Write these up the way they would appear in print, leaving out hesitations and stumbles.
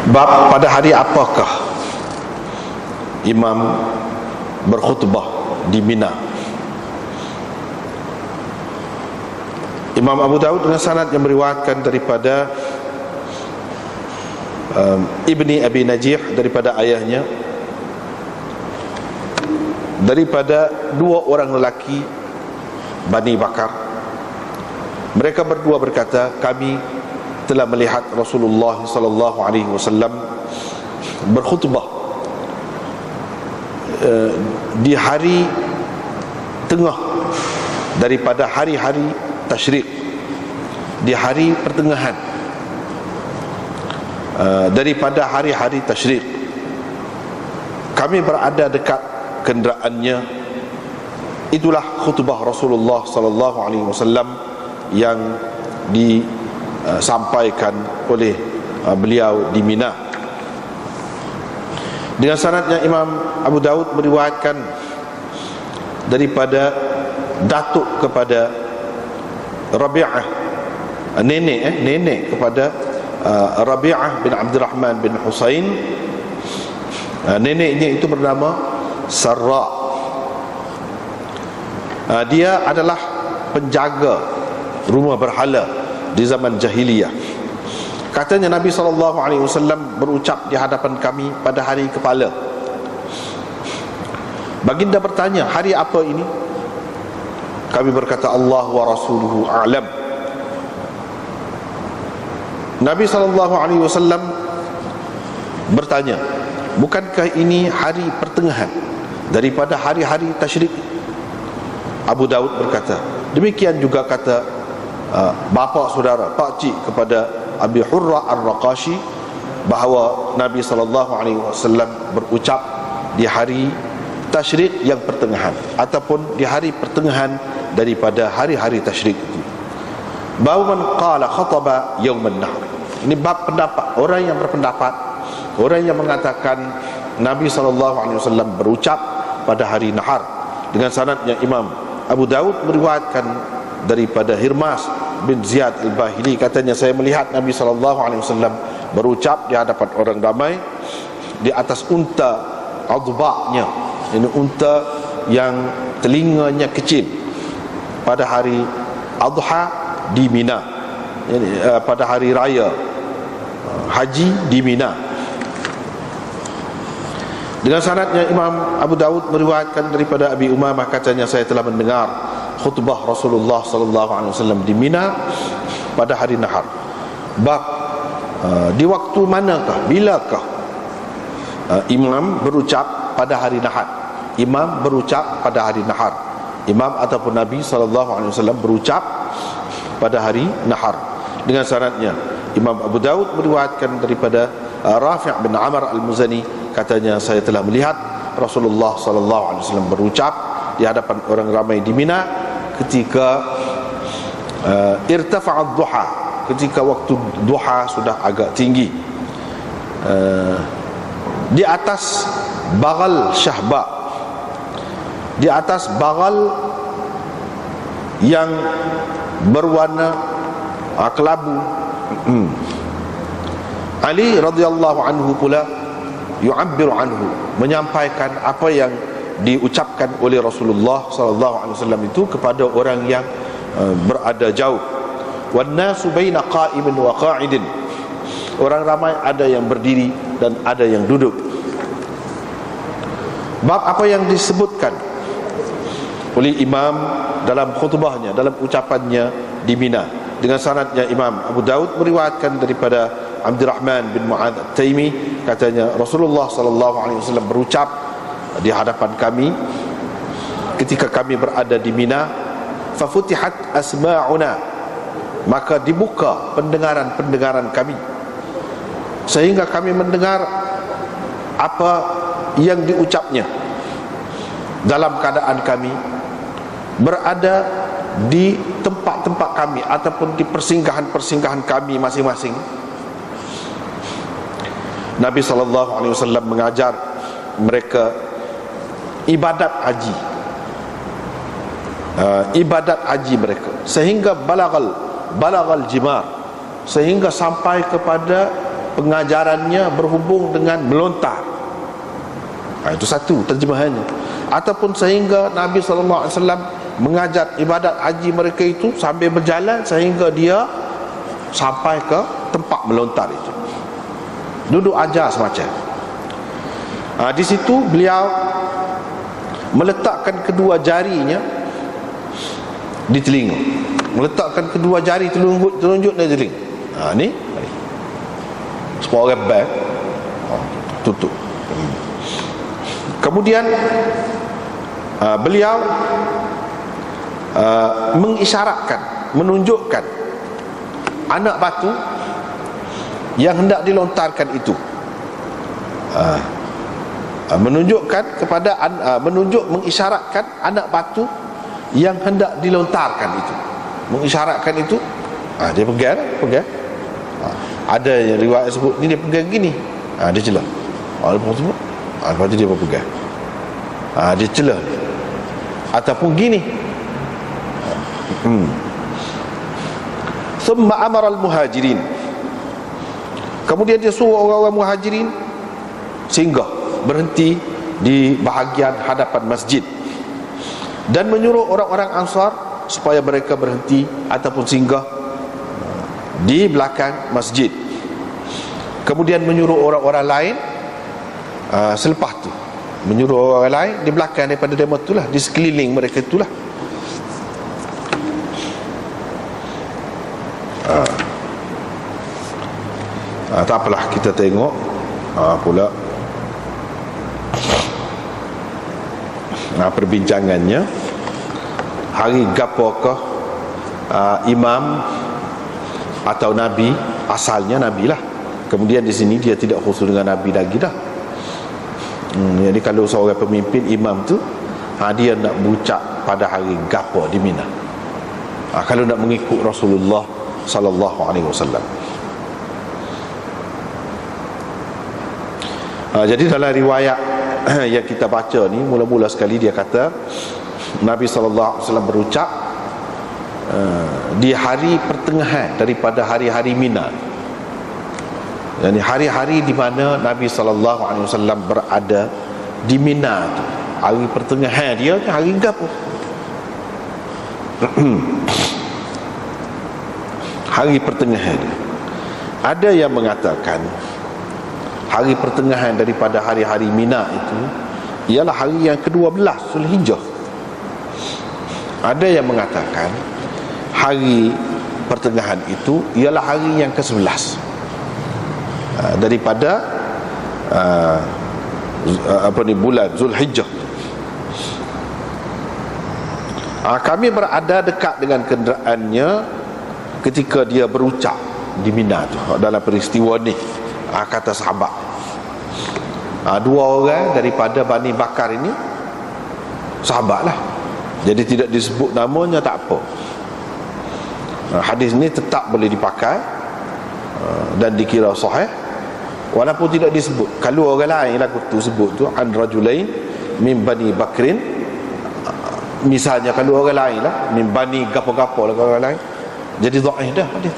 Bab pada hari apakah imam berkhutbah di Mina. Imam Abu Daud dengan sanad yang meriwayatkan daripada Ibni Abi Najih, daripada ayahnya, daripada dua orang lelaki Bani Bakar. Mereka berdua berkata, kami telah melihat Rasulullah sallallahu alaihi wasallam berkhutbah di hari tengah daripada hari-hari tasyrik, di hari pertengahan daripada hari-hari tasyrik. Kami berada dekat kenderaannya. Itulah khutbah Rasulullah sallallahu alaihi wasallam yang disampaikan oleh beliau di Mina. Dengan sanadnya Imam Abu Daud meriwayatkan daripada datuk kepada Rabi'ah, nenek kepada Rabi'ah bin Abdurrahman bin Husain. Neneknya itu bernama Sarra. Dia adalah penjaga rumah berhala di zaman jahiliyah. Katanya Nabi SAW berucap di hadapan kami pada hari kepala. Baginda bertanya, hari apa ini? Kami berkata, Allah wa rasuluhu a'lam. Nabi SAW bertanya, bukankah ini hari pertengahan daripada hari-hari tasyrik? Abu Daud berkata, demikian juga kata bapa saudara, pakcik kepada Abi Hurrah Ar-Raqashi, bahawa Nabi SAW berucap di hari tasyrik yang pertengahan, ataupun di hari pertengahan daripada hari-hari tasyrik itu. Bab man qala khataba yauman nahr. Ini bab pendapat, orang yang berpendapat, orang yang mengatakan Nabi SAW berucap pada hari nahar. Dengan sanadnya Imam Abu Daud meriwayatkan daripada Hirmas bin Ziyad al-Bahili, katanya saya melihat Nabi SAW berucap di hadapan orang ramai di atas unta adba'nya, ini unta yang telinganya kecil, pada hari Adha di Mina, pada hari raya haji di Mina. Dengan sanadnya Imam Abu Daud meriwayatkan daripada Abi Umamah, katanya saya telah mendengar khutbah Rasulullah SAW di Mina pada hari nahar. Bab di waktu manakah, bilakah imam berucap pada hari nahar? Imam berucap pada hari nahar. Imam ataupun Nabi SAW berucap pada hari nahar. Dengan sanadnya Imam Abu Daud meriwayatkan daripada Rafi' bin Amr al-Muzani, katanya saya telah melihat Rasulullah SAW berucap di hadapan orang ramai di Mina ketika irtafa'ad duha, ketika waktu duha sudah agak tinggi, di atas bagal syahba, di atas bagal yang berwarna kelabu. Ali radhiyallahu anhu pula yu'abbiru anhu, menyampaikan apa yang diucapkan oleh Rasulullah SAW itu kepada orang yang berada jauh. Wan nasu baina qa'imin wa qa'idin, orang ramai ada yang berdiri dan ada yang duduk. Bab apa yang disebutkan oleh imam dalam khutbahnya, dalam ucapannya di Mina. Dengan sanadnya Imam Abu Daud meriwayatkan daripada Abdurrahman bin Mu'adz At-Taimi, katanya Rasulullah SAW berucap di hadapan kami ketika kami berada di Mina, fafutihat asma'una, maka dibuka pendengaran kami sehingga kami mendengar apa yang diucapnya dalam keadaan kami berada di tempat-tempat kami ataupun di persinggahan-persinggahan kami masing-masing. Nabi SAW mengajar mereka ibadat haji, ibadat haji mereka, sehingga balagal jimar, sehingga sampai kepada pengajarannya berhubung dengan melontar. Itu satu terjemahannya. Ataupun sehingga Nabi SAW mengajar ibadat haji mereka itu sambil berjalan sehingga dia sampai ke tempat melontar itu, duduk ajar semacam. Di situ beliau meletakkan kedua jarinya di telinga, meletakkan kedua jari telunjuk di telinga. Ni supaya orang baik tutup. Kemudian beliau mengisyaratkan, menunjukkan anak batu yang hendak dilontarkan itu, mengisyaratkan anak batu yang hendak dilontarkan itu, mengisyaratkan itu. Dia pegang. Ada yang riwayat sebut ni dia pegang gini, dia celah. Lepas tu dia pegang, dia celah. Ataupun gini. Thumma amara al-muhajirin, kemudian dia suruh orang-orang muhajirin singgah, berhenti di bahagian hadapan masjid, dan menyuruh orang-orang ansar supaya mereka berhenti ataupun singgah di belakang masjid. Kemudian menyuruh orang-orang lain selepas tu, menyuruh orang lain di belakang daripada demo itulah, di sekeliling mereka itulah. Tak apalah, kita tengok pula perbincangannya. Hari gapokah imam atau nabi, asalnya nabi lah, kemudian di sini dia tidak khusus dengan nabi lagi dah. Jadi kalau seorang pemimpin imam tu, dia nak berucap pada hari gapo di Mina, kalau nak mengikut Rasulullah sallallahu alaihi wasallam. Jadi dalam riwayat yang kita baca ni, mula-mula sekali dia kata Nabi sallallahu alaihi wasallam berucap di hari pertengahan daripada hari-hari Mina. Yani hari-hari di mana Nabi sallallahu alaihi wasallam berada di Mina tu, hari pertengahan dia ni hari gapo? Hari pertengahan dia. Ada yang mengatakan hari pertengahan daripada hari-hari Mina itu ialah hari yang ke-12 Zulhijjah. Ada yang mengatakan hari pertengahan itu ialah hari yang ke-11 daripada bulan Zulhijjah. Kami berada dekat dengan kenderaannya ketika dia berucap di Mina tu, dalam peristiwa ni, kata sahabat. Dua orang daripada Bani Bakar ini sahabat lah, jadi tidak disebut namanya, tak apa. Hadis ni tetap boleh dipakai dan dikira sahih walaupun tidak disebut. Kalau orang lain lah tu sebut tu an rajulain min Bani Bakrin, misalnya kalau orang lain lah min Bani gapo-gapo lah orang lain, jadi dhaif dah hadis,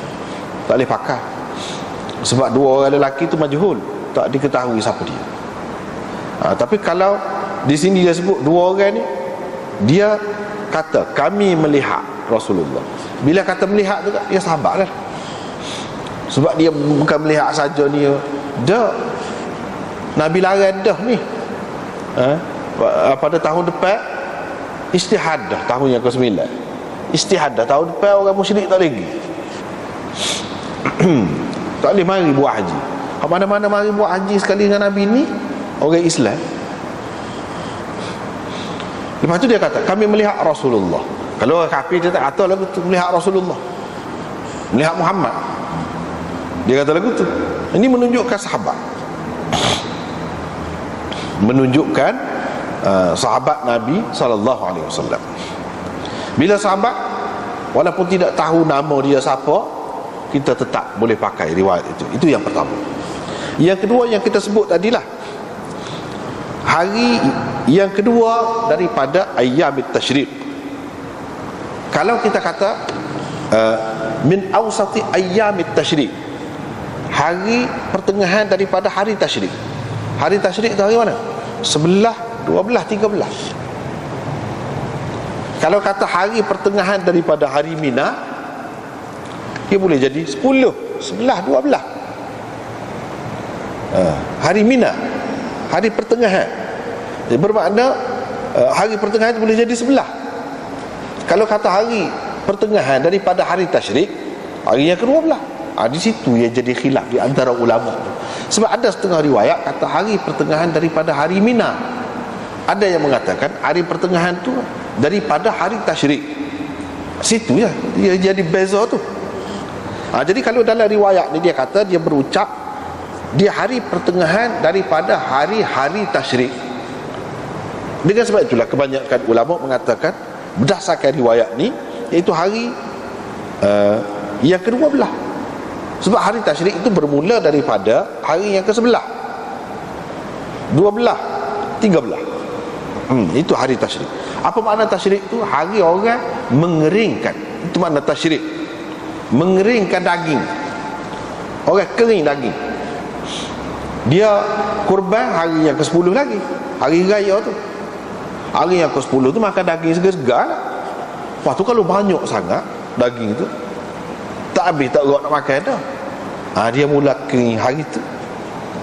tak boleh pakai. Sebab dua orang lelaki tu majhul, tak diketahui siapa dia. Tapi kalau di sini dia sebut dua orang ni, dia kata kami melihat Rasulullah. Bila kata melihat tu, dia sahabat dah. Sebab dia bukan melihat saja ni, dah Nabi larang dah ni. Pada tahun depan istihad dah, tahun yang ke-9 istihad dah, tahun depan orang musyrik tak lagi tak boleh mari buat haji. Mana-mana mari buat haji sekali dengan Nabi ni orang Islam. Lepas tu dia kata kami melihat Rasulullah. Kalau orang kafir dia tak kata lagu tu melihat Rasulullah, melihat Muhammad, dia kata lagu tu. Ini menunjukkan sahabat, menunjukkan sahabat Nabi sallallahu alaihi wasallam. Bila sahabat walaupun tidak tahu nama dia siapa, kita tetap boleh pakai riwayat itu. Itu yang pertama. Yang kedua yang kita sebut tadilah, hari yang kedua daripada ayyamit tasyrik. Kalau kita kata min awsati ayyamit tasyrik, hari pertengahan daripada hari tasyrik. Hari tasyrik itu hari mana? 11, 12, 13. Kalau kata hari pertengahan daripada hari Mina, dia boleh jadi 10, 11, 12. Hari Mina, hari pertengahan. Jadi bermakna hari pertengahan boleh jadi 11. Kalau kata hari pertengahan daripada hari tasyrik, hari yang ke-12. Di situ yang jadi khilaf di antara ulama. Sebab ada setengah riwayat kata hari pertengahan daripada hari Mina. Ada yang mengatakan hari pertengahan tu daripada hari tasyrik. Situ ya dia jadi beza tu. Jadi kalau dalam riwayat ni dia kata dia berucap dia hari pertengahan daripada hari-hari tasyrik. Dengan sebab itulah kebanyakan ulama mengatakan berdasarkan riwayat ni iaitu hari yang ke-12. Sebab hari tasyrik itu bermula daripada hari yang ke-11, 12, 13. Itu hari tasyrik. Apa makna tasyrik itu? Hari orang mengeringkan. Itu makna tasyrik. Mengeringkan daging. Orang kering daging. Dia kurban hari yang ke-10 lagi, hari raya tu. Hari yang ke-10 tu makan daging segar-segar lah. Lepas tu kalau banyak sangat daging tu, tak habis tak nak makan dah. Dia mula kering hari tu.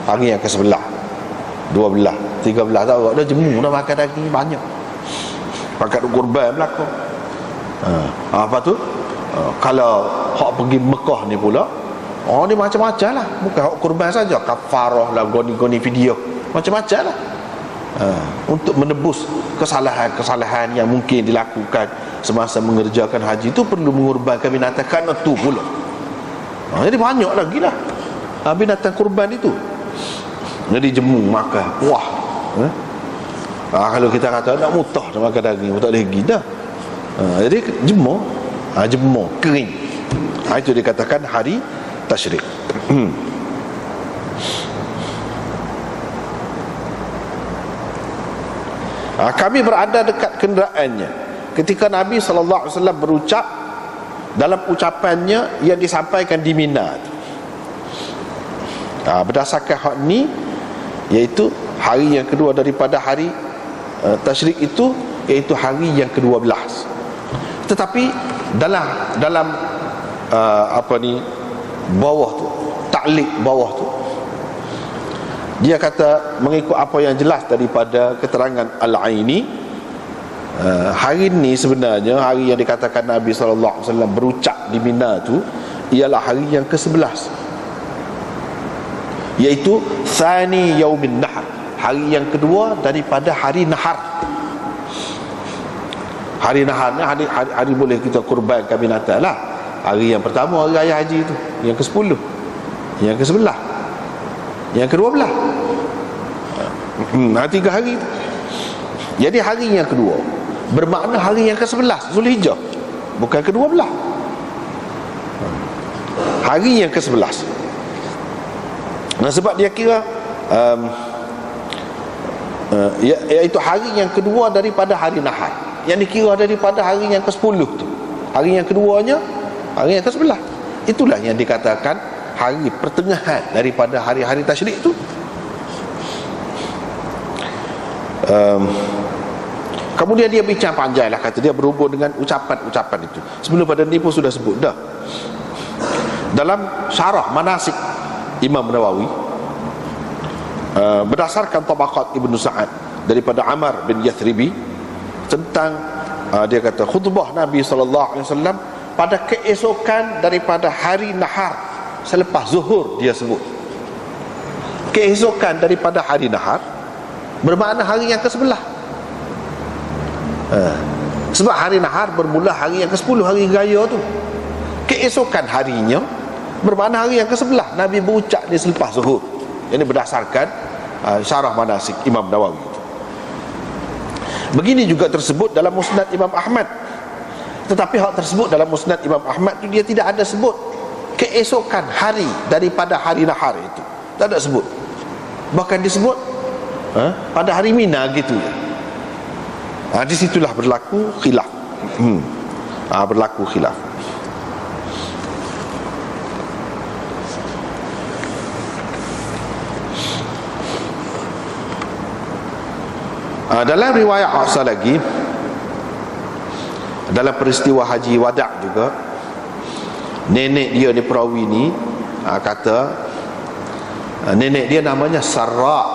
Hari yang ke-11, 12, 13 tak dah jemu dah makan daging banyak. Pakat kurban berlaku. Apa tu? Kalau hak pergi Mekah ni pula, ni macam-macam lah. Bukan hak kurban saja, kafarah lah, goni-goni video, macam-macam lah. Untuk menebus kesalahan-kesalahan yang mungkin dilakukan semasa mengerjakan haji itu perlu mengorbankan binatang kerana tu pula. Jadi banyak lagi lah binatang kurban itu. Jadi jemu makan wah. Kalau kita kata nak mutah nak makan daging, tak boleh pergi dah. Jadi jemur kering. Itu dikatakan hari tasyrik. Kami berada dekat kenderaannya ketika Nabi SAW berucap dalam ucapannya yang disampaikan di Mina. Berdasarkan hak ni, iaitu hari yang kedua daripada hari tasyrik itu, iaitu hari yang ke-12. Tetapi dalam bawah tu, ta'liq bawah tu, dia kata mengikut apa yang jelas daripada keterangan Al-Aini, hari ni sebenarnya hari yang dikatakan Nabi SAW berucap di Mina tu ialah hari yang ke-11, iaitu Thani Yaumin Nahar, hari yang kedua daripada hari Nahar. Hari Nahar ni hari boleh kita kurbankan binatang lah. Hari yang pertama hari raya haji tu, yang ke-10, yang ke-11, yang ke-12. 3 hari tu. Jadi hari yang kedua bermakna hari yang ke-11 Zulhijjah, bukan ke-12. Hari yang ke-11. Nah, sebab dia kira iaitu hari yang kedua daripada hari Nahar, yang dikira daripada hari yang ke-10 tu. Hari yang keduanya hari yang ke-11. Itulah yang dikatakan hari pertengahan daripada hari-hari tasyrik tu. Kemudian dia bincang panjang lah, kata dia berhubung dengan ucapan-ucapan itu. Sebelum pada ni pun sudah sebut dah. Dalam syarah manasik Imam Nawawi, berdasarkan tabaqat Ibnu Sa'ad daripada Amr bin Yathribi, tentang dia kata khutbah Nabi SAW pada keesokan daripada hari Nahar selepas zuhur. Dia sebut keesokan daripada hari Nahar bermakna hari yang ke-11. Sebab hari Nahar bermula hari yang ke-10, hari raya tu. Keesokan harinya bermakna hari yang ke-11. Nabi berucap ni selepas zuhur. Ini berdasarkan syarah manasik Imam Nawawi. Begini juga tersebut dalam Musnad Imam Ahmad. Tetapi hak tersebut dalam Musnad Imam Ahmad tu dia tidak ada sebut keesokan hari daripada hari Nahar itu. Tak ada sebut. Bahkan disebut pada hari Mina gitu. Di situlah berlaku khilaf. Berlaku khilaf. Dalam riwayat asal lagi, dalam peristiwa Haji Wada' juga, nenek dia ni perawi ni kata nenek dia namanya Sarra'.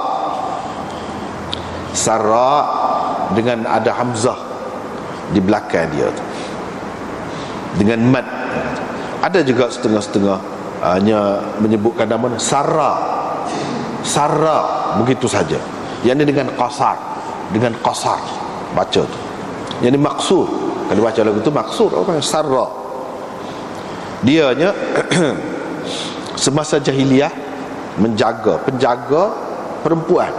Sarra' dengan ada hamzah di belakang dia tu, dengan mad. Ada juga setengah-setengah hanya menyebutkan nama Sarra'. Sarra' begitu saja. Yang ni dengan qasar, dengan qasar baca tu. Yang ni maksur. Kalau baca lagu tu maksur, orang Sarra'. Dianya semasa jahiliyah penjaga perempuan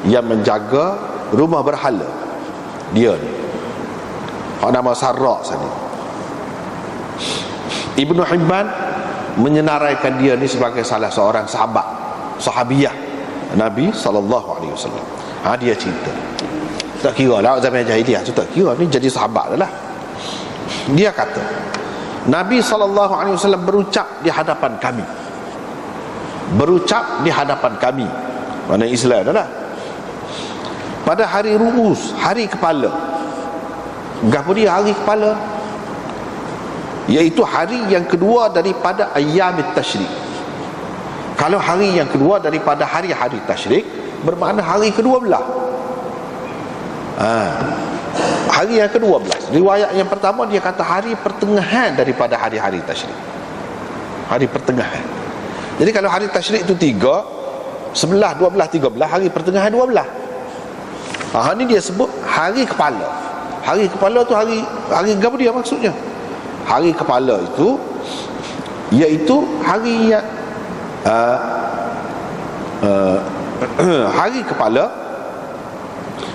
yang menjaga rumah berhala. Dia ni nama Sarra' sana. Ibnu Hibban menyenaraikan dia ni sebagai salah seorang sahabiyah Nabi SAW. Dia cerita, tak kira lah zaman jahiliyah tu, tak kira, ni jadi sahabat dah lah. Dia kata Nabi SAW berucap di hadapan kami. Berucap di hadapan kami, mana Islam dah lah, pada hari ru'us, hari kepala. Gapo dia hari kepala? Iaitu hari yang kedua daripada ayyamit tasyrik. Kalau hari yang kedua daripada hari-hari tasyrik, bermakna hari ke-12. Hari yang ke-12. Riwayat yang pertama dia kata hari pertengahan daripada hari-hari tasyrik. Hari pertengahan. Jadi kalau hari tasyrik itu 3, 11, 12, 13, hari pertengahan 12. Ni dia sebut hari kepala. Hari kepala tu hari apa dia maksudnya? Hari kepala itu iaitu hari yang hari kepala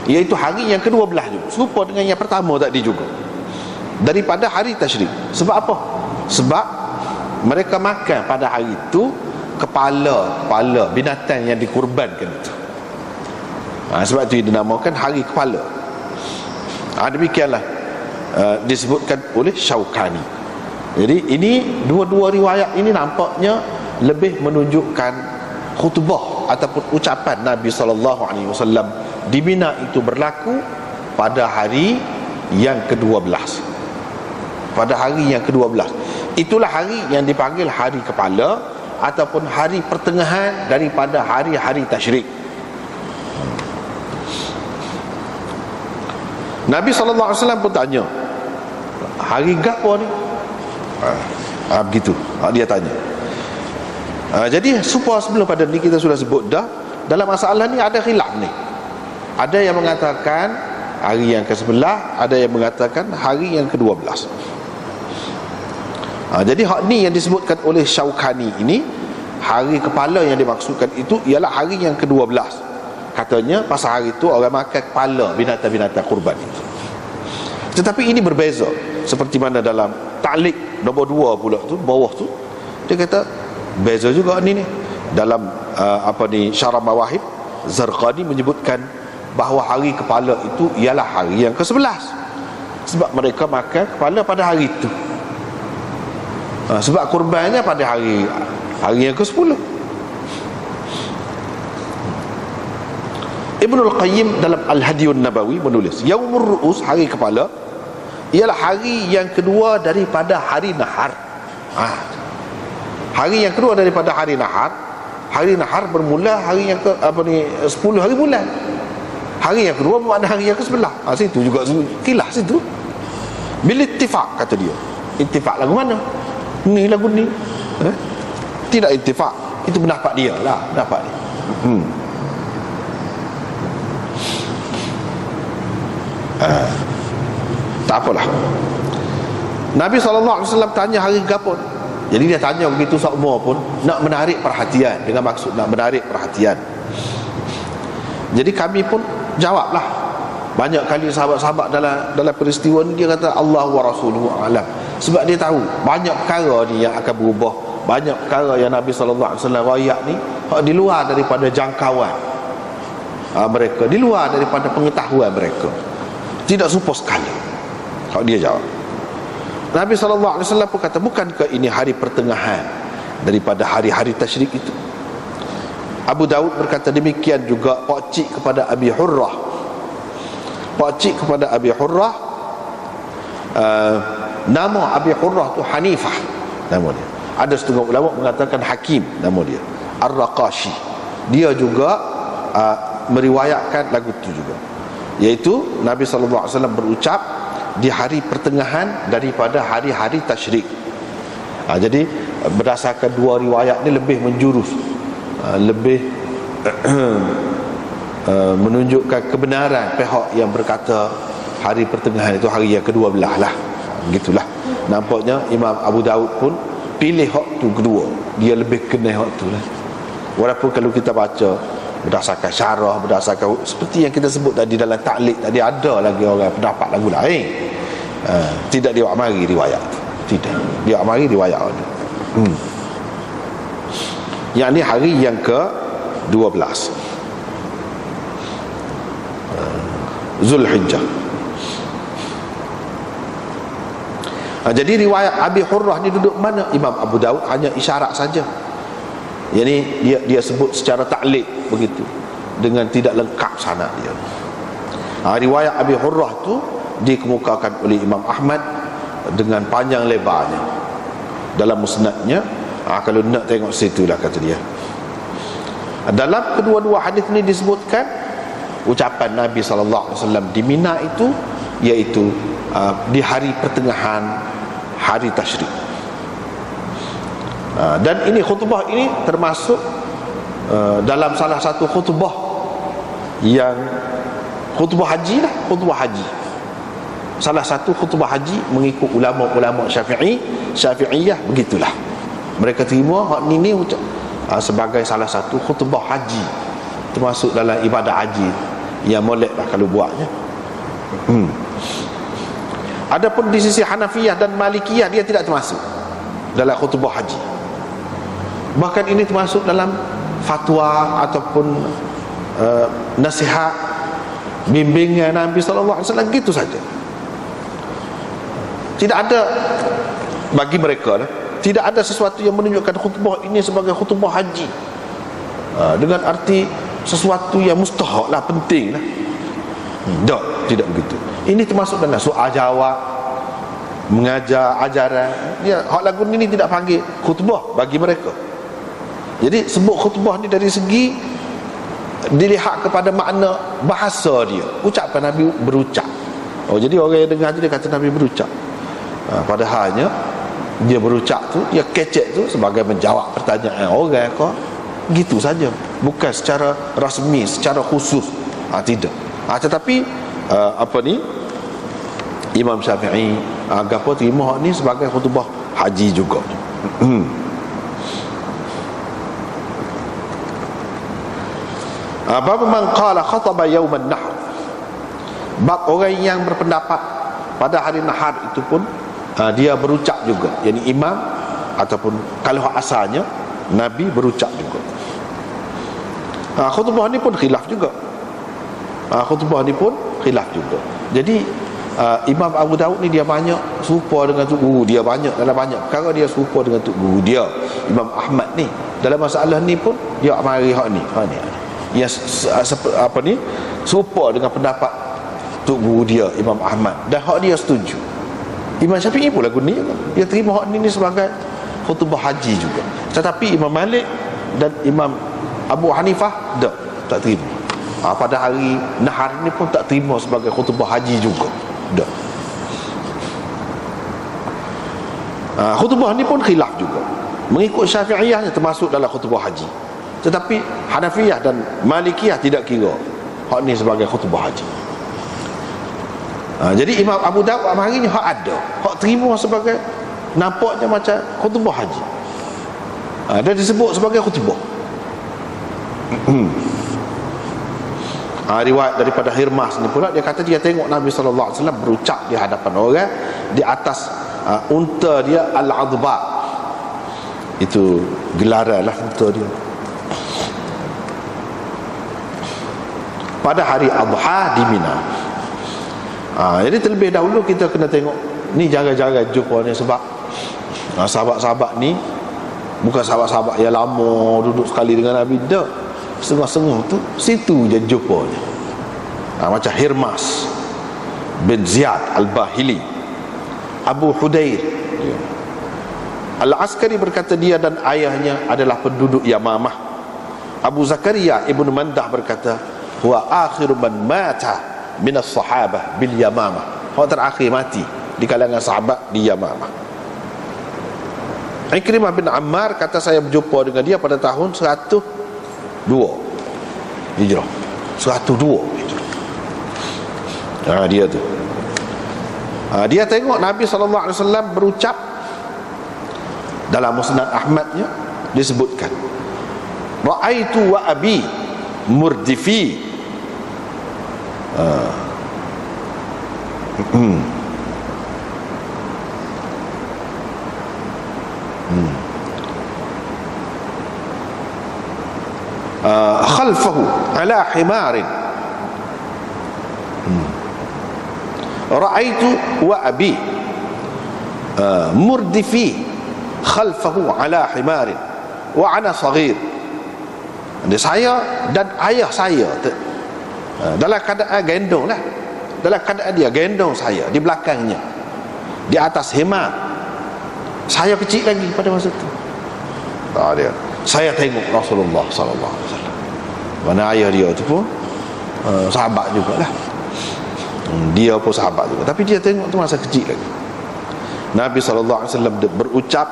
iaitu hari yang ke-12 juga, serupa dengan yang pertama tadi juga, daripada hari tasyrik. Sebab apa? Sebab mereka makan pada hari itu kepala binatang yang dikurbankan itu. Sebab itu dinamakan hari kepala. Demikianlah disebutkan oleh Syaukani. Jadi ini dua-dua riwayat ini nampaknya lebih menunjukkan khutbah ataupun ucapan Nabi SAW di Mina itu berlaku pada hari yang ke-12. Pada hari yang ke-12. Itulah hari yang dipanggil hari kepala ataupun hari pertengahan daripada hari-hari tasyrik. Nabi SAW pun tanya, hari gapo ni? Begitu dia tanya. Jadi supaya sebelum pada ni kita sudah sebut dah, dalam masalah ni ada khilaf ni. Ada yang mengatakan hari yang ke-11, ada yang mengatakan hari yang ke-12. Jadi hak ni yang disebutkan oleh Syaukani ini, hari kepala yang dimaksudkan itu ialah hari yang ke-12. Katanya pasal hari itu orang makan kepala binatang-binatang kurban itu. Tetapi ini berbeza, seperti mana dalam Ta'liq nombor 2 pula tu, bawah tu dia kata beza juga ni. Dalam Syarah Mawahib, Zarqani menyebutkan bahawa hari kepala itu ialah hari yang ke-11, sebab mereka makan kepala pada hari itu. Sebab kurbannya pada hari yang ke-10. Ibnul Qayyim dalam Al-Hadiyun Nabawi menulis, Yaumur Ru'us, hari kepala, ialah hari yang kedua daripada hari nahar. Hari yang kedua daripada hari nahar. Hari nahar bermula hari yang 10 hari bulan. Hari yang kedua bermakna hari yang ke-11. Situ juga kilah situ. Bil ittifaq kata dia. Ittifaq lagu mana? Ni lagu ni. Tidak ittifaq. Itu pendapat dia lah, pendapat dia. Tak apalah. Nabi SAW tanya hari gapun. Jadi dia tanya begitu seumur pun, nak menarik perhatian, dengan maksud nak menarik perhatian. Jadi kami pun jawablah. Banyak kali sahabat-sahabat dalam peristiwa ni dia kata Allah wa rasuluhu a'lam. Sebab dia tahu banyak perkara ni yang akan berubah. Banyak perkara yang Nabi SAW rayak ni di luar daripada jangkauan mereka, di luar daripada pengetahuan mereka. Tidak serupa sekali. Kalau dia jawab, Nabi SAW pun kata, bukankah ini hari pertengahan daripada hari-hari tasyrik itu? Abu Daud berkata demikian juga pakcik kepada Abi Hurrah pakcik kepada Abi Hurrah. Nama Abi Hurrah tu Hanifah nama dia. Ada setengah ulama mengatakan Hakim nama dia, Ar-Raqashi. Dia juga meriwayatkan lagu tu juga, iaitu Nabi SAW berucap di hari pertengahan daripada hari-hari tasyrik. Jadi berdasarkan dua riwayat ni lebih menjurus, lebih menunjukkan kebenaran pihak yang berkata hari pertengahan itu hari yang ke-12 lah. Gitulah. Nampaknya Imam Abu Daud pun pilih hak tu kedua. Dia lebih kenal hak tu lah. Walaupun kalau kita baca berdasarkan syarah, berdasarkan seperti yang kita sebut tadi dalam taklid tadi, ada lagi orang pendapat lagu lain. Tidak dia mari riwayat tu. Tidak. Dia mari riwayat tu. Yang ni hari yang ke-12 Zulhijjah. Jadi riwayat Abi Hurrah ni duduk mana? Imam Abu Daud hanya isyarat saja. Jadi dia sebut secara taklid begitu, dengan tidak lengkap sanad dia. Riwayat Abi Hurrah tu dikemukakan oleh Imam Ahmad dengan panjang lebarnya dalam musnadnya. Kalau nak tengok situlah kata dia. Dalam kedua-dua hadis ni disebutkan ucapan Nabi SAW di Mina itu, iaitu di hari pertengahan hari tasyrik. Dan ini khutbah ini termasuk dalam salah satu khutbah yang khutbah haji lah, khutbah haji. Salah satu khutbah haji mengikut ulama-ulama Syafi'iyah begitulah. Mereka terima hak ni sebagai salah satu khutbah haji, termasuk dalam ibadah haji yang molek lah kalau buatnya. Adapun di sisi Hanafiyah dan Malikiyah, dia tidak termasuk dalam khutbah haji. Bahkan ini termasuk dalam fatwa ataupun nasihat, bimbingan Nabi SAW, gitu saja. Tidak ada bagi mereka lah, tidak ada sesuatu yang menunjukkan khutbah ini sebagai khutbah haji dengan arti sesuatu yang mustahak lah, penting lah. Tidak begitu. Ini termasuk dalam soal jawab, mengajar, ajaran. Dia hak lagu ni tidak panggil khutbah bagi mereka. Jadi sebut khutbah ni dari segi dilihat kepada makna bahasa dia, ucapan Nabi berucap. Jadi orang yang dengar tu dia kata Nabi berucap. Padahalnya dia berucap tu, dia kecek tu sebagai menjawab pertanyaan orang kau, gitu saja, bukan secara rasmi, secara khusus. Tidak. Tetapi Imam Syafi'i gapo terima ni sebagai khutbah haji juga. Bab man qala khataba yauman nahr. Bab orang yang berpendapat pada hari nahar itu pun dia berucap juga, yakni imam ataupun kalau asalnya Nabi berucap juga. Khutbah ni pun khilaf juga. Khutbah ni pun khilaf juga. Jadi Imam Abu Daud ni dia banyak serupa dengan tok guru dia, banyak dalam banyak perkara dia serupa dengan tok guru dia. Imam Ahmad ni dalam masalah ni pun dia mari hak ni. Ya serupa dengan pendapat tok guru dia Imam Ahmad, dan hak dia setuju. Imam Syafi'i pun lagu ni dia terima hak ni sebagai khutbah haji juga. Tetapi Imam Malik dan Imam Abu Hanifah tak terima. Pada hari nahar ni pun tak terima sebagai khutbah haji juga. Khutbah ni pun khilaf juga. Mengikut Syafi'iyah termasuk dalam khutbah haji. Tetapi Hanafiyah dan Malikiyah tidak kira hak ni sebagai khutbah haji. Jadi Imam Abu Daud hari ni hak ada, hak terima sebagai nampaknya macam khutbah haji. Dia disebut sebagai khutbah. Riwayat daripada Hirmas ni pula, dia kata dia tengok Nabi SAW berucap di hadapan orang di atas unta dia Al-Adba. Itu gelaran lah unta dia, pada hari Adha di Mina. Jadi terlebih dahulu kita kena tengok ni jarang-jarang jumpa ni, sebab sahabat-sahabat ni bukan sahabat-sahabat yang lama duduk sekali dengan Nabi, dah setengah-setengah tu situ je jumpanya. Macam Hirmas bin Ziyad Al-Bahili, Abu Hudair Al-Askari berkata dia dan ayahnya adalah penduduk Yamamah. Abu Zakaria Ibn Mandah berkata huwa akhiru man mata minas sahabah bil Yamamah, orang terakhir mati di kalangan sahabat di Yamamah. Ikrimah bin Ammar kata saya berjumpa dengan dia pada tahun 102 Hijrah. 102 Hijrah. Dia tu. Dia tengok Nabi SAW berucap dalam Musnad Ahmadnya disebutkan ra'aitu wa abi murdifi khalfahu ala himarin ra'aitu wa abi murdifi khalfahu ala himarin wa ana saghir. Saya dan ayah saya dalam keadaan gendong lah, dalam keadaan dia gendong saya di belakangnya di atas himar. Saya kecil lagi pada masa itu. Dia saya tengok Rasulullah sallallahu alaihi wasallam. Mana ayah dia tu pun sahabat jugalah. Dia pun sahabat juga, tapi dia tengok tu masa kecil lagi. Nabi sallallahu alaihi wasallam berucap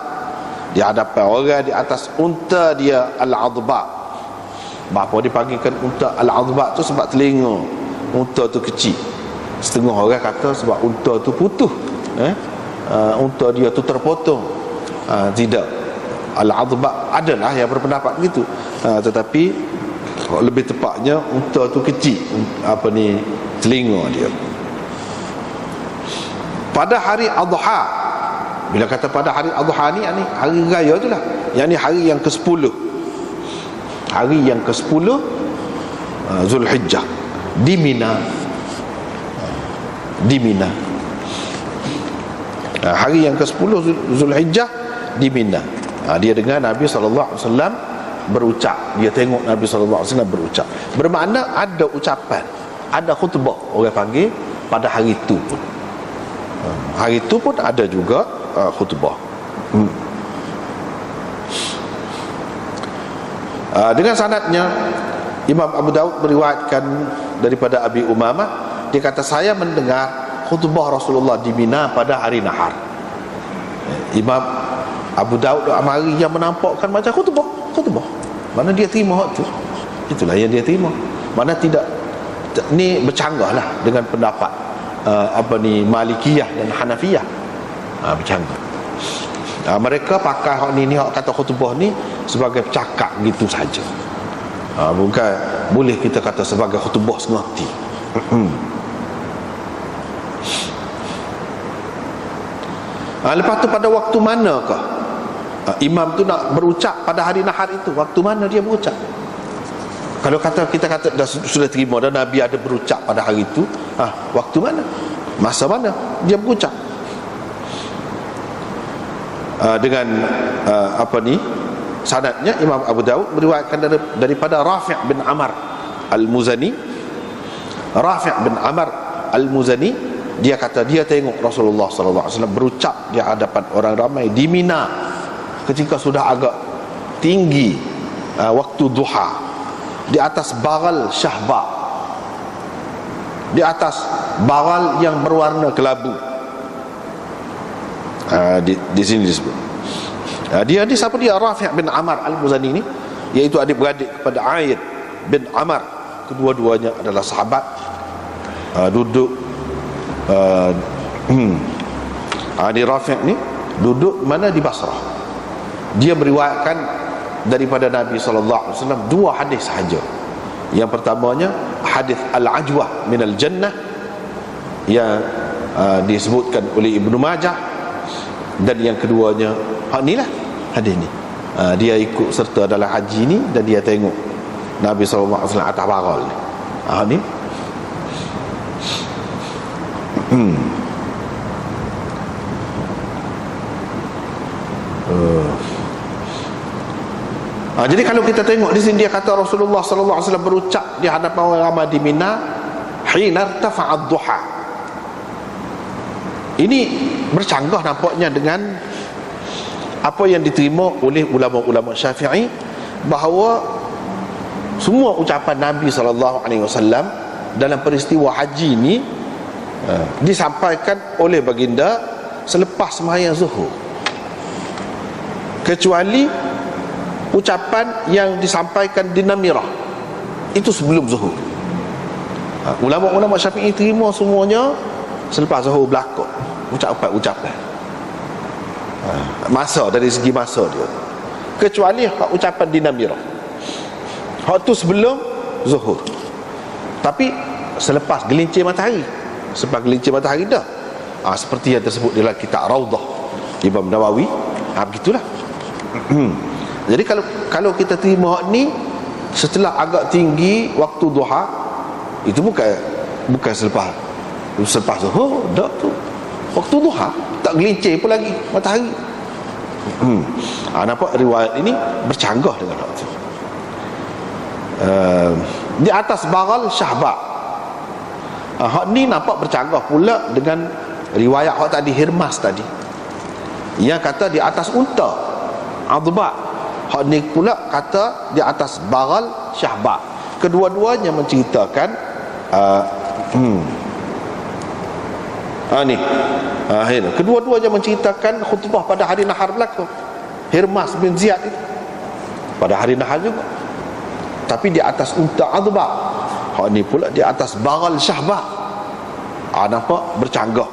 di hadapan orang di atas unta dia Al-Adba. Bapa dipanggilkan unta Al-Adba tu sebab telinga unta tu kecil. Setengah orang kata sebab unta tu putus, unta dia tu terpotong. Tidak, Al-Adba adalah yang berpendapat begitu, tetapi lebih tepatnya unta tu kecil, telinga dia. Pada hari Adha, bila kata pada hari Adha ni, hari raya tu lah, yang ni hari yang ke-10, hari yang ke-10 Zulhijjah di Mina, hari yang ke-10 Zulhijjah di Mina. Dia dengar Nabi SAW berucap, dia tengok Nabi SAW berucap. Bermakna ada ucapan, ada khutbah orang panggil pada hari itu pun. Hari itu pun ada juga khutbah. Dengan sanadnya Imam Abu Daud meriwayatkan daripada Abi Umamah, dia kata saya mendengar khutbah Rasulullah di Mina pada hari Nahar. Imam Abu Daud amari yang menampakkan macam khutbah. Mana dia terima waktu itulah yang dia terima. Mana tidak, ni bercanggah lah dengan pendapat Malikiyah dan Hanafiyah. Bercanggah. Mereka pakai hak ni hak kata khutbah ni sebagai cakap gitu saja. Bukan boleh kita kata sebagai khutbah sengerti. Lepas tu pada waktu manakah imam tu nak berucap pada hari Nahar itu? Waktu mana dia berucap? Kalau kita kata dah sudah terima dan Nabi ada berucap pada hari itu, waktu mana? Masa mana dia berucap? Dengan sanadnya Imam Abu Daud meriwayatkan daripada Rafi' bin Amr Al-Muzani. Rafi' bin Amr Al-Muzani, dia kata dia tengok Rasulullah SAW berucap di hadapan orang ramai di Mina ketika sudah agak tinggi, waktu duha, di atas baral syahba, di atas baral yang berwarna kelabu. Di sini disebut. Dia siapa dia? Rafi' bin Amr Al-Muzani ni, iaitu adik-beradik kepada Aid bin Amr. Kedua-duanya adalah sahabat. Duduk di Rafi' ni duduk mana? Di Basrah. Dia meriwayatkan daripada Nabi SAW dua hadis sahaja. Yang pertamanya hadis Al-Ajwah minal Jannah yang disebutkan oleh Ibnu Majah, dan yang keduanya inilah hadis ni. Dia ikut serta dalam haji ni dan dia tengok Nabi SAW atas baral ni. Ni jadi kalau kita tengok di sini dia kata Rasulullah SAW berucap di hadapan orang ramai di Mina hina irtafa'ad duha, Ini bercanggah nampaknya dengan apa yang diterima oleh ulama-ulama Syafi'i, bahawa semua ucapan Nabi SAW dalam peristiwa haji ini disampaikan oleh baginda selepas sembahyang zuhur, kecuali ucapan yang disampaikan di Namirah itu sebelum zuhur. Ulama-ulama Syafi'i terima semuanya selepas zuhur berlaku ucapan masa, dari segi masa dia, kecuali ucapan di Namirah, hak tu sebelum zuhur, tapi selepas gelincir matahari, selepas gelincir matahari dah. Seperti yang tersebut dalam kitab Raudah Imam Nawawi. Begitulah. Jadi kalau kita terima hak ni setelah agak tinggi waktu duha, itu bukan selepas zuhur, dak tu waktu duha, tak gelincir pun lagi matahari. Nampak riwayat ini bercanggah dengan hak tu. Di atas baral syahba, hak ni nampak bercanggah pula dengan riwayat hak tadi, Hirmas tadi, yang kata di atas unta adba. Hak ni pula kata di atas baral syahba. Kedua-duanya menceritakan kedua-duanya menceritakan khutbah pada hari nahar berlaku. Hirmas bin Ziyad itu pada hari nahar juga, tapi di atas unta adba. Hak ni pula di atas baral syahba. Nampak bercanggah.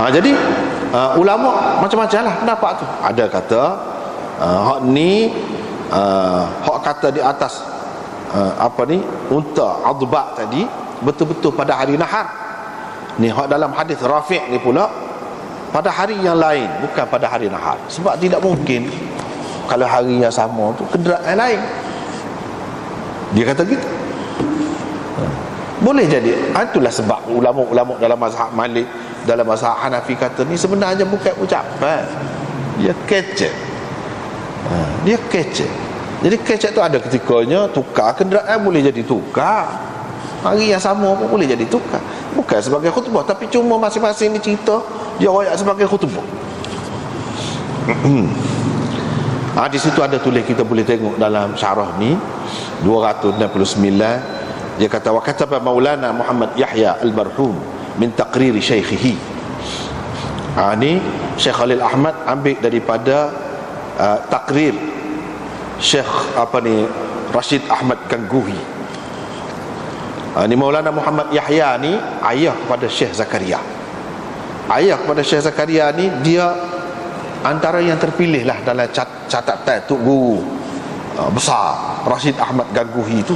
Jadi ulama macam-macam lah pendapat tu. Ada kata hak ni hak kata di atas unta adba tadi betul-betul pada hari nahar. Ni hak dalam hadis Rafi' ni pula pada hari yang lain, bukan pada hari nahar. Sebab tidak mungkin kalau hari yang sama tu kenderaan lain. Dia kata gitu. Boleh jadi. Itulah sebab ulama-ulama dalam mazhab Malik, dalam mazhab Hanafi kata ni sebenarnya bukan ucapan, dia kecek. Dia kecek. Jadi kecek tu ada ketikanya tukar kenderaan, boleh jadi tukar. Hari yang sama pun boleh jadi tukar. Bukan sebagai khutbah, tapi cuma masing-masing ni cerita dia royak sebagai khutbah. Di situ ada tulis, kita boleh tengok dalam syarah ni 269. Dia kata wa kataba Maulana Muhammad Yahya al-Marhum min taqriri syaikhihi. Ni Syekh Khalil Ahmad ambil daripada takrir Syekh Rashid Ahmad Gangguhi. Ni Maulana Muhammad Yahya ni ayah kepada Syekh Zakaria. Ayah kepada Syekh Zakaria ni dia antara yang terpilih lah dalam catatan Tok Guru besar Rashid Ahmad Gangguhi itu.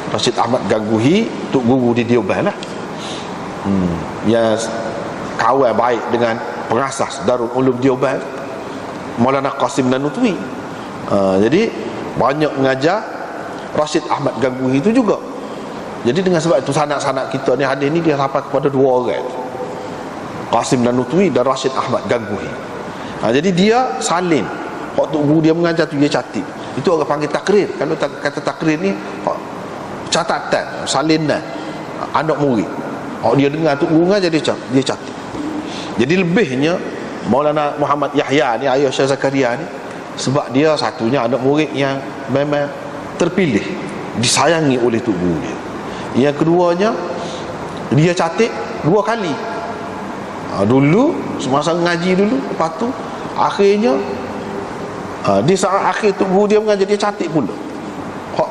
Rashid Ahmad Gangguhi Tok Guru di Deoband lah, yang kawan baik dengan pengasas Darul Ulum Deoband, Maulana Qasim Nanutwi. Jadi banyak mengajar Rashid Ahmad Gangguhi itu juga. Jadi dengan sebab itu sanak-sanak kita ni hadis ni dia sampai kepada dua orang, Qasim Nanutwi dan Rashid Ahmad Gangguhi. Jadi dia salin waktu guru dia mengajar tu, dia catat. Itu orang panggil takrir. Kalau kata takrir ni catatan, salinan anak murid. Dia dengar tu guru mengajar, dia catat. Jadi lebihnya Maulana Muhammad Yahya ni ayah Syekh Zakaria ni, sebab dia satunya anak murid yang memang terpilih, disayangi oleh tok guru dia. Yang keduanya, dia catat dua kali. Dulu semasa ngaji dulu, lepas tu akhirnya di saat akhir tok guru dia mengajar, dia catat pula.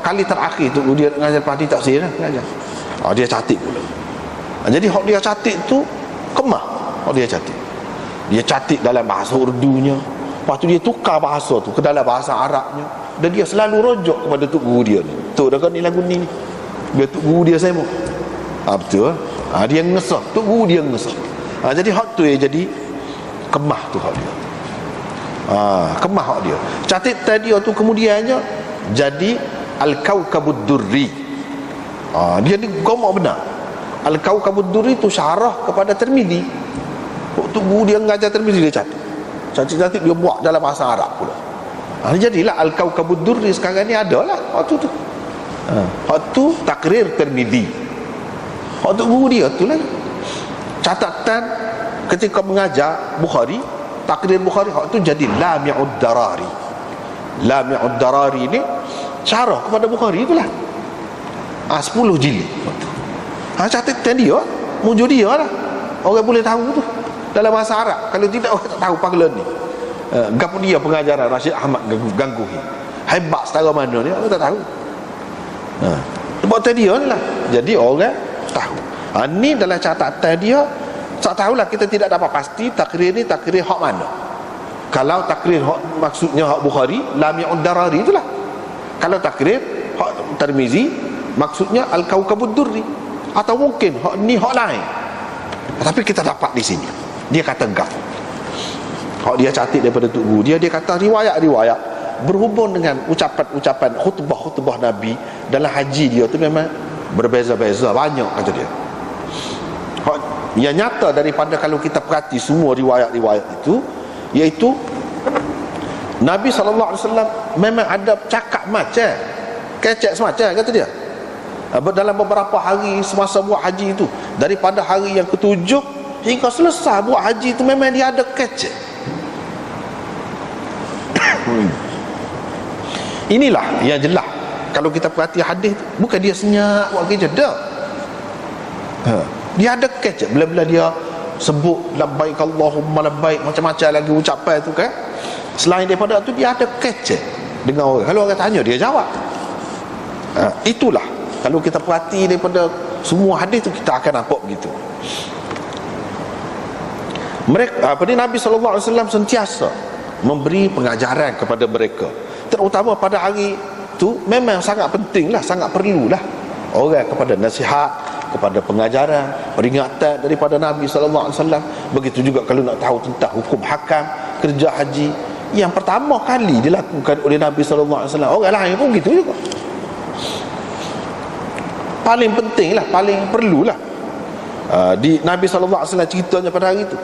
Kali terakhir tok guru dia mengajar padi tafsir lah mengajar. Dia catat pula. Jadi hak dia catat tu kemah. Hak dia catat, dia catat dalam bahasa Urdunya, lepas tu dia tukar bahasa tu ke dalam bahasa Arabnya, dan dia selalu rujuk kepada tok guru dia ni. Tok dah kan ni lagu ni biar tok guru dia sibuk. Betul. Dia ngesah, tok guru dia ngesah. Jadi hak tu jadi kemah tu hak dia. Kemah hak dia. Catatan dia tu kemudiannya jadi Al-Kaukabud Durri. Dia ni gomak benar. Al-Kaukabud Durri tu syarah kepada Tirmizi. Waktu guru dia mengajar Tirmizi, dia catat dia buat dalam bahasa Arab pula. Jadilah Al-Kaukabud Durri sekarang ni ada lah waktu tu. Waktu takrir Tirmidzi, waktu guru dia tu lah catatan ketika mengajar Bukhari, takrir Bukhari, waktu jadi Lami'ud Darari. Lami'ud Darari ni syarah kepada Bukhari itulah. 10 jilid. Catatan dia, muncul dia lah. Orang boleh tahu tu dalam bahasa Arab. Kalau tidak orang tak tahu panggilan ni. Gapo dia pengajaran Rashid Ahmad Gangguhi. Hebat setara mana ni orang tak tahu. Sebab tadi dia lah. Jadi orang tahu. Ni dalam catatan dia, tak tahulah, kita tidak dapat pasti takrir ni takrir hak mana. Kalau takrir hak maksudnya hak Bukhari, Lami'ud Darari itulah. Kalau takrir hak Tirmizi, maksudnya Al-Kaukabud Durri, atau mungkin hak ni hak lain. Tapi kita dapat di sini. Dia kata gaf. Hak dia catat daripada Tok Guru dia kata riwayat-riwayat berhubung dengan ucapan-ucapan khutbah-khutbah Nabi dalam haji dia tu memang berbeza-beza, banyak kata dia. Yang nyata daripada kalau kita perhati semua riwayat-riwayat itu, iaitu Nabi SAW memang ada cakap macam kecek semacam kata dia. Dalam beberapa hari semasa buat haji itu, daripada hari yang ke-7 hingga selesai buat haji itu, memang dia ada kecek. Inilah yang jelas. Kalau kita perhati hadis, bukan dia senyap buat kerja, dah. Dia ada kecek. Bila-bila dia sebut labbaik Allahumma labbaik, macam-macam lagi ucapan tu kan. Selain daripada tu, dia ada kecek dengan orang. Kalau orang tanya, dia jawab. Itulah, kalau kita perhati daripada semua hadis tu, kita akan nampak begitu. Mereka, Nabi SAW sentiasa memberi pengajaran kepada mereka, terutama pada hari tu memang sangat penting lah, sangat perlulah orang kepada nasihat, kepada pengajaran, peringatan daripada Nabi SAW. Begitu juga kalau nak tahu tentang hukum hakam kerja haji, yang pertama kali dilakukan oleh Nabi SAW, orang lain pun begitu juga. Paling penting lah, paling perlulah. Di Nabi SAW ceritanya pada hari itu.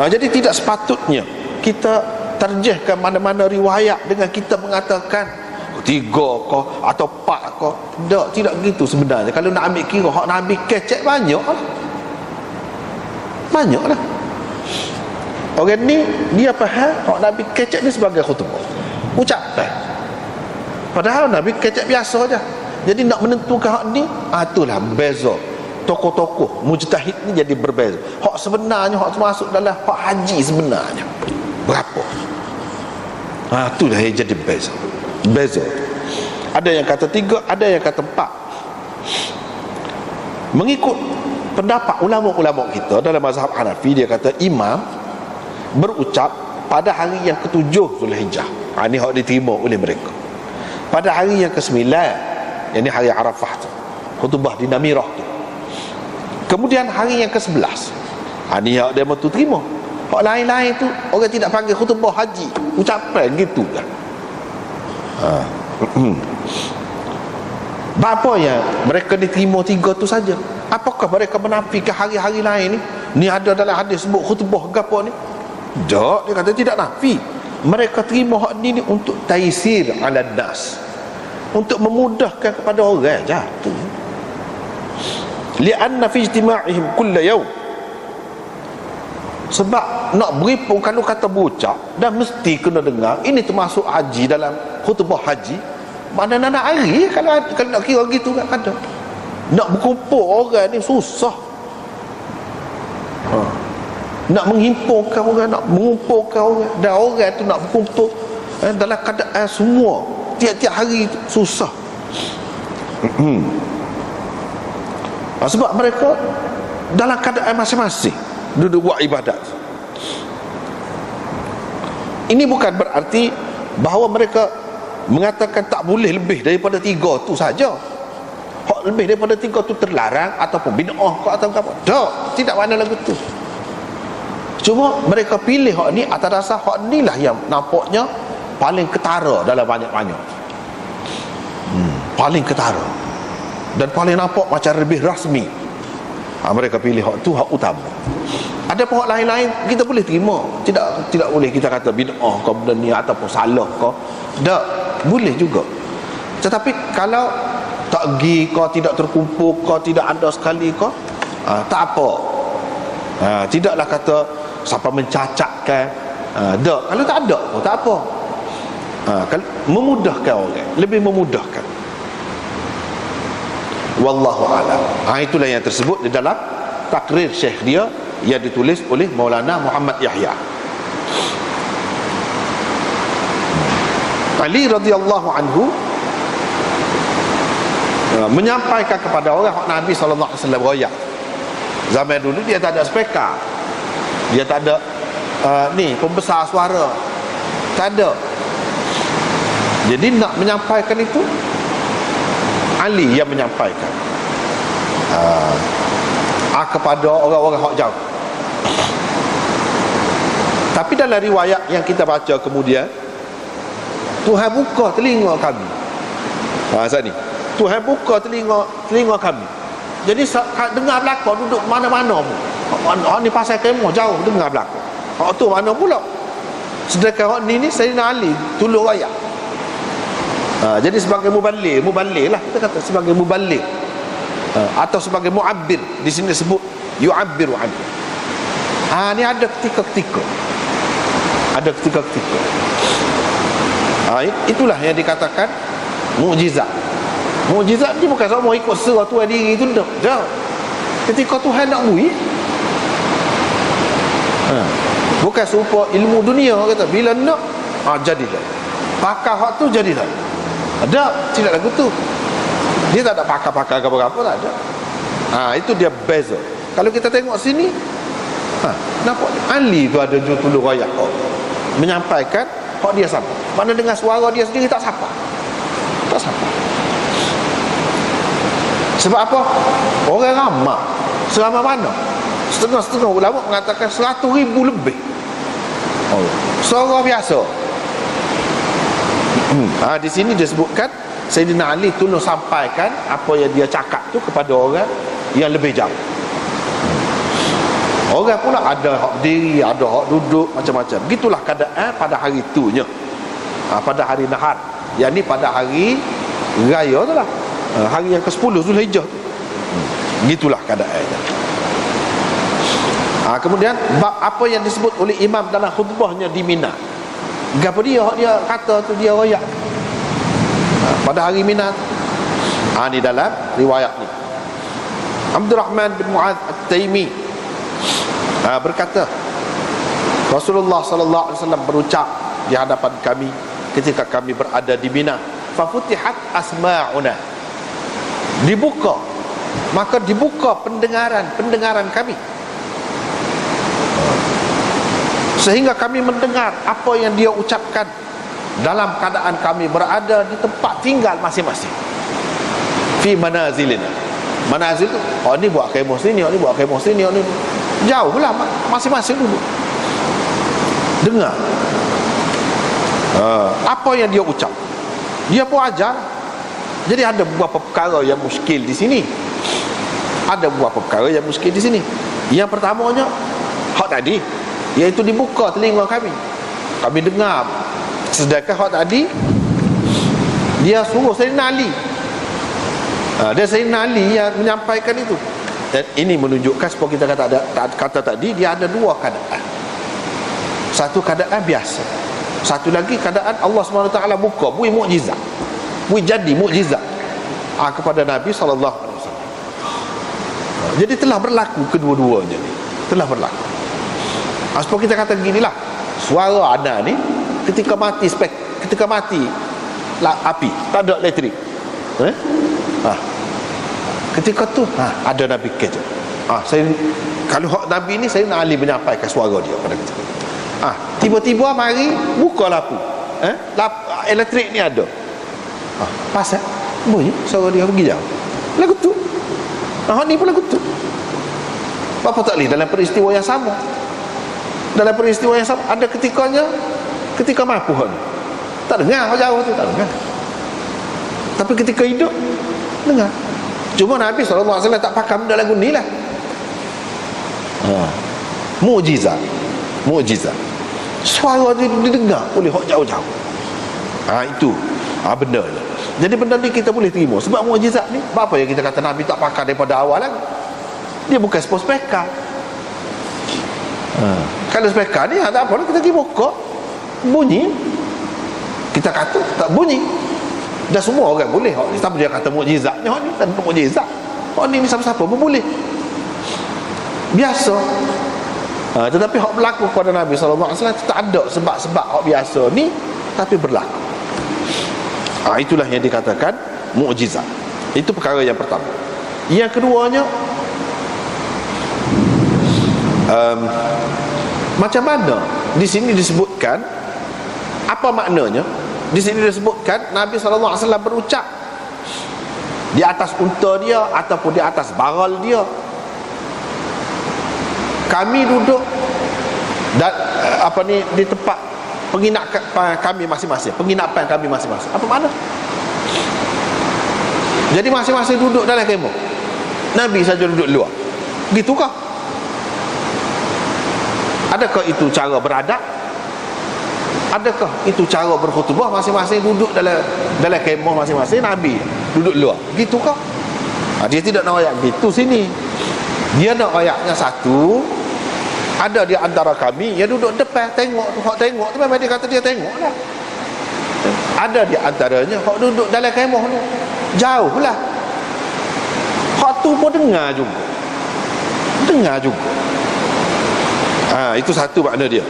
Jadi tidak sepatutnya kita terjehkan mana-mana riwayat dengan kita mengatakan 3 kau atau 4 kau. Tidak begitu sebenarnya. Kalau nak ambil kira hak Nabi kecek, banyak lah. Orang ni dia faham hak Nabi kecek ni sebagai khutbah, ucapan. Padahal Nabi kecek biasa je. Jadi nak menentukan hak ni, itulah beza. Tokoh-tokoh mujtahid ni jadi berbeza. Hak sebenarnya, hak termasuk dalam hak haji sebenarnya berapa? Itulah yang jadi beza. Ada yang kata 3, ada yang kata 4. Mengikut pendapat ulama-ulama kita dalam mazhab Hanafi, dia kata imam berucap pada hari yang ke-7 Zulhijjah. Ini hak diterima oleh mereka. Pada hari yang ke-9, yang ini hari Arafah tu, khutbah di Namirah tu. Kemudian hari yang ke-11, ini hak dia tu terima. Hak lain-lain tu orang tidak panggil khutbah haji, ucapan gitu kan. Apa yang mereka diterima 3 tu saja? Apakah mereka menafikan hari-hari lain ni? Ni ada dalam hadis sebut khutbah gapo ni? Tak, dia kata tidak nafi. Mereka terima hak ni untuk taisir ala nas, untuk memudahkan kepada orang je tu. Li'anna fi ijtima'ihim kulla yawm, sebab nak beri pun kalau kata berucap dan mesti kena dengar. Ini termasuk haji, dalam khutbah haji mana nak hari kalau nak kira gitu kan ada. Nak berkumpul orang ni susah. Nak menghimpunkan orang, nak mengumpulkan orang, dan orang tu nak berkumpul dalam keadaan semua tiap-tiap hari tu susah. Sebab mereka dalam keadaan masing-masing duduk buat ibadat. Ini bukan berarti bahawa mereka mengatakan tak boleh lebih daripada 3 tu saja. Hak lebih daripada 3 tu terlarang ataupun bid'ah atau apa. Tak, tidak mana lagu tu. Cuma mereka pilih hak ni atas dasar hak ni lah yang nampaknya paling ketara dalam banyak-banyak. Paling ketara dan paling nampak macam lebih rasmi. Mereka pilih hak tu hak utama. Ada pun lain-lain kita boleh terima. Tidak boleh kita kata bid'ah kau benda ni ataupun salah kau. Tak, boleh juga. Tetapi kalau tak pergi kau, tidak terkumpul kau, tidak ada sekali kau, tak apa. Tidaklah kata siapa mencacatkan. Tak, kalau tak ada pun tak apa. Kalau memudahkan orang, lebih memudahkan. Wallahu a'lam. Itulah yang tersebut di dalam takrir Syekh dia yang ditulis oleh Maulana Muhammad Yahya. Ali radhiyallahu anhu menyampaikan kepada orang Nabi sallallahu alaihi wasallam royak. Zaman dulu dia tak ada speaker. Dia tak ada pembesar suara. Tak ada. Jadi nak menyampaikan itu Ali yang menyampaikan kepada orang-orang hak jauh. Tapi dalam riwayat yang kita baca kemudian, Tuhan buka telinga kami. Saat ni Tuhan buka telinga kami. Jadi dengar belakang duduk mana-mana pun. Hak ni pasal kemah jauh dengar belakang. Hak tu mana pula? Sedangkan hak ni Sayyidina Ali tolong rakyat. Jadi sebagai muballigh lah kita kata, sebagai muballigh atau sebagai mu'abbir. Di sini disebut yu'abbiru anhu. Ni ada ketika-ketika. Ada ketika-ketika. Itulah yang dikatakan mukjizat. Mukjizat ni bukan semua ikut serah Tuhan diri tu dah. Ketika Tuhan nak bui, bukan serupa ilmu dunia kata bila nak jadilah. Pakar hak tu jadilah. Ada, tidak lagu tu. Dia tak ada pakar-pakar apa-apa, tak ada. Itu dia beza. Kalau kita tengok sini, nampak Ali tu ada tolong rakyat menyampaikan hak dia sama. Mana dengan suara dia sendiri tak sapa. Tak sapa. Sebab apa? Orang ramai. Seramai mana? Setengah-setengah ulama mengatakan 100,000 lebih. Suara biasa. Di sini disebutkan Sayyidina Ali tolong sampaikan apa yang dia cakap tu kepada orang yang lebih jauh. Orang pula ada hak diri, ada hak duduk, macam-macam. Begitulah keadaan pada hari itunya. Pada hari Nahar, yang ni pada hari raya tu lah, hari yang ke-10 Zulhijjah tu. Begitulah keadaannya. Kemudian bab apa yang disebut oleh imam dalam khutbahnya di Mina. Gapo dia kata tu dia royak pada hari Mina. Ni dalam riwayat ni. Abdurrahman bin Mu'adz At-Taimi berkata, Rasulullah sallallahu alaihi wasallam berucap di hadapan kami ketika kami berada di Mina, fafutihat asma'una, dibuka, maka dibuka pendengaran kami, sehingga kami mendengar apa yang dia ucapkan dalam keadaan kami berada di tempat tinggal masing-masing. Fi manazilina. Manazil tu, ni buat kemah sini, ni buat kemah sini, ni jauh lah masing-masing dulu. Dengar apa yang dia ucap, dia pun ajar. Jadi ada beberapa perkara yang muskil di sini. Ada beberapa perkara yang muskil di sini. Yang pertamanya hak tadi, iaitu dibuka telinga kami dengar. Sedangkan hak tadi dia suruh Sayyidina Ali, dia Sayyidina Ali yang menyampaikan itu. Dan ini menunjukkan seperti kita kata tadi, dia ada dua keadaan. Satu keadaan biasa, satu lagi keadaan Allah SWT buka, bui mukjizat, bui jadi mukjizat kepada Nabi SAW. Jadi telah berlaku kedua-duanya ni, telah berlaku. Seperti kita kata beginilah, suara anda ni ketika mati api, tak ada elektrik, ketika tu ada Nabi kerja. Kalau hak Nabi ni, saya Ali menyampaikan suara dia pada kita. Tiba-tiba mari buka lampu, elektrik ni ada. Pasal bunyi suara dia pergi jauh, lagu tu. Ni pun lagu tu. Apa tak boleh dalam peristiwa yang sama? Dalam peristiwa yang sama ada ketikanya, ketika mampu ni tak dengar, jauh tu tak dengar, tapi ketika hidup dengar. Cuma Nabi SAW tak pakai benda lagu ni lah. Mukjizat. Mukjizat. Suara dia didengar oleh hak jauh-jauh. Itu benda ni. Jadi benda ni kita boleh terima. Sebab mukjizat ni, apa yang kita kata Nabi tak pakai daripada awal lagi. Dia bukan sepuluh spekar. Kalau spekar ni tak apa, kita pergi buka bunyi, kita kata tak bunyi. Dan semua orang boleh. Siapa dia kata mukjizatnya hak ni? Tak ada mukjizat. Hak ni siapa-siapa pun boleh. Biasa. Tetapi hak berlaku kepada Nabi SAW tak ada sebab-sebab hak biasa ni, tapi berlaku. Itulah yang dikatakan mukjizat. Itu perkara yang pertama. Yang keduanya, macam mana di sini disebutkan, apa maknanya? Di sini disebutkan Nabi SAW berucap di atas unta dia ataupun di atas baral dia. Kami duduk dan di tempat penginapan kami masing-masing, penginapan kami masing-masing. Apa makna? Jadi masing-masing duduk dalam kemah, Nabi saja duduk luar. Begitukah? Adakah itu cara beradab? Adakah itu cara berkhutbah? Masing-masing duduk dalam kemah masing-masing, Nabi duduk luar. Begitukah? Dia tidak nak ayat gitu sini. Dia nak ayatnya satu. Ada di antara kami yang duduk depan, tengok tu, hak tengok tu memang dia kata dia tengok lah. Ada di antaranya hak duduk dalam kemah tu, jauh lah. Hak tu pun dengar juga. Itu satu makna dia.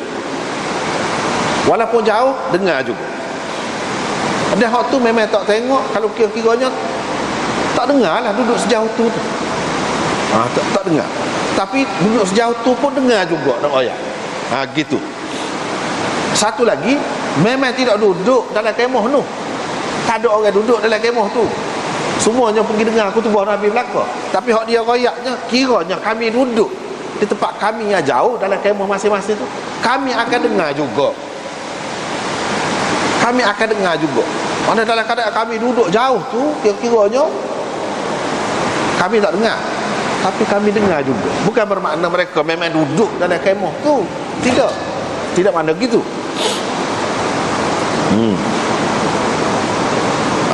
Walaupun jauh, dengar juga. Ada hak tu memang tak tengok. Kalau kira-kiranya tak dengar lah, duduk sejauh tu. Tak dengar. Tapi duduk sejauh tu pun dengar juga nak ayat. Gitu. Satu lagi, memang tidak duduk dalam kemah tu. Tak ada orang duduk dalam kemah tu. Semuanya pergi dengar khutbah Nabi belaka. Tapi hak dia royaknya, kiranya kami duduk di tempat kami yang jauh dalam kemah masing-masing tu, kami akan dengar juga. Kami akan dengar juga. Mana dalam keadaan kami duduk jauh tu, kira-kiranya kami tak dengar, tapi kami dengar juga. Bukan bermakna mereka memang duduk dalam kemah tu. Tidak makna gitu.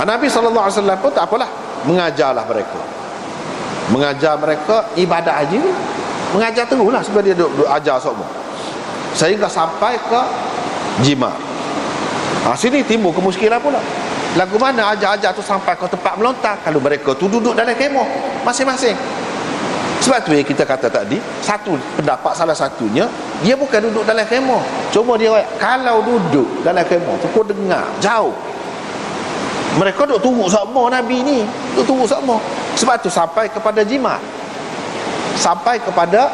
Nabi SAW pun tak apalah, mengajarlah mereka. Mengajar mereka ibadat haji. Mengajar teruslah sebab dia duduk ajar semua, sehingga sampai ke jima. Sini timbul kemuskilan pula. Lagu mana ajar-ajar tu sampai ke tempat melontar kalau mereka tu duduk dalam kemah masing-masing. Sebab tu yang kita kata tadi, satu pendapat salah satunya, dia bukan duduk dalam kemah, cuma dia kalau duduk dalam kemah tu pun dengar jauh. Mereka duduk tunggu sama Nabi ni, duduk tunggu sama. Sebab tu sampai kepada jima. Sampai kepada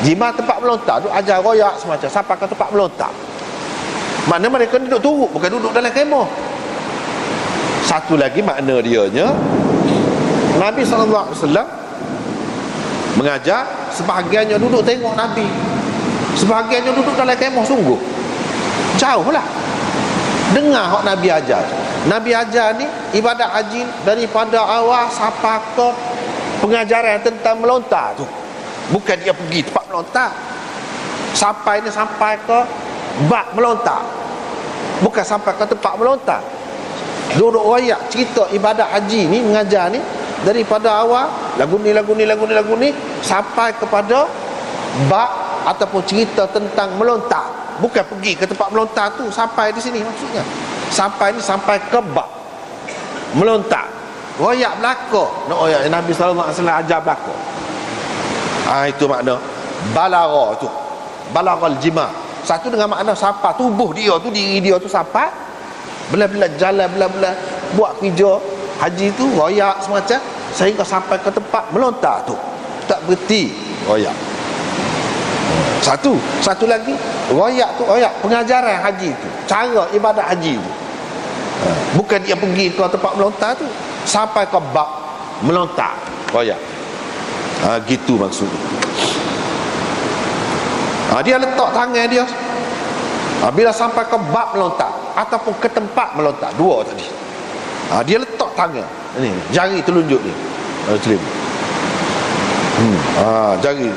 jima tempat melontar tu, ajar royak semacam sampai ke tempat melontar. Makna mereka duduk tunggu, bukan duduk dalam kemah. Satu lagi makna dianya, Nabi SAW mengajar, sebahagiannya duduk tengok Nabi, sebahagiannya duduk dalam kemah sungguh jauh lah, dengar hak Nabi ajar. Nabi ajar ni ibadat haji daripada awal sampai ke pengajaran tentang melontar tu. Bukan dia pergi tempat melontar, sampai ke bab melontar, bukan sampai ke tempat melontar. Duduk royak cerita ibadat haji ni, mengajar ni daripada awal, lagu ni sampai kepada bab ataupun cerita tentang melontar. Bukan pergi ke tempat melontar tu, sampai di sini maksudnya. Sampai ke bab melontar, royak belaka. Royak Nabi SAW ajar belaka. Itu makna balara tu, balaral jima. Satu dengan makna sampai tubuh dia tu, diri dia tu sampai, belah-belah jalan, belah-belah buat kerja haji tu, royak semacam, sehingga sampai ke tempat melontar tu, tak berhenti royak. Satu lagi, royak tu royak pengajaran haji tu, cara ibadat haji tu. Bukan dia pergi ke tempat melontar tu, sampai ke bab melontar royak. Gitu maksudnya. Dia letak tangan dia, bila sampai ke bab melontar ataupun ke tempat melontar, dua tadi, dia letak tangan ni, jari telunjuk ni, jari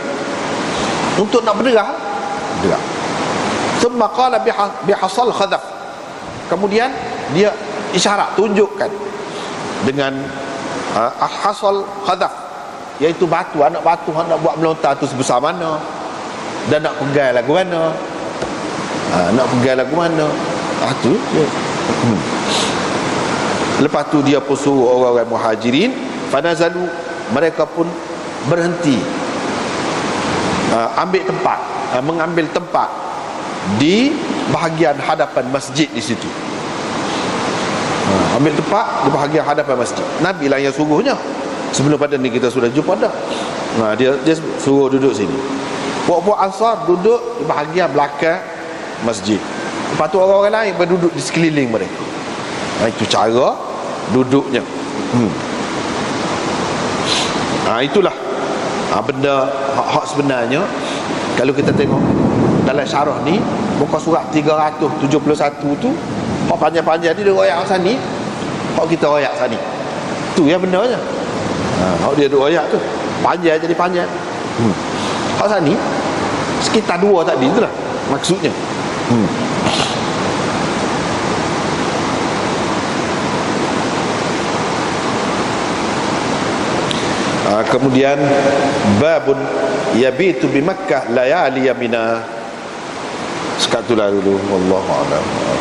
untuk nak berderah. Thumma qala bihasal khadaf. Kemudian dia isyarat, tunjukkan dengan hasal khadaf, iaitu batu, anak batu nak buat melontar tu sebesar mana, dan nak pegang lagu mana, nak pegang lagu mana. Tu dia. Lepas tu dia pun suruh orang-orang muhajirin, fanazalu, mereka pun berhenti, mengambil tempat di bahagian hadapan masjid di situ. Ambil tempat di bahagian hadapan masjid. Nabi lah yang suruhnya. Sebelum pada ni kita sudah jumpa dah. Dia suruh duduk sini. Puak-puak Ansar duduk di bahagian belakang masjid. Lepas tu orang-orang lain berduduk di sekeliling mereka. Itu cara duduknya. Itulah benda hak sebenarnya. Kalau kita tengok dalam syarah ni, muka surat 371 tu, hak panjang-panjang ni dia royak sani, hak kita royak sani. Tu yang benarnya. Hak dia royak tu panjang jadi panjang. Hak sani sekitar 2 tadi itulah maksudnya. Kemudian babun yabitu bi Makkah layali yamina. Sekatulah dulu, wallahu a'lam.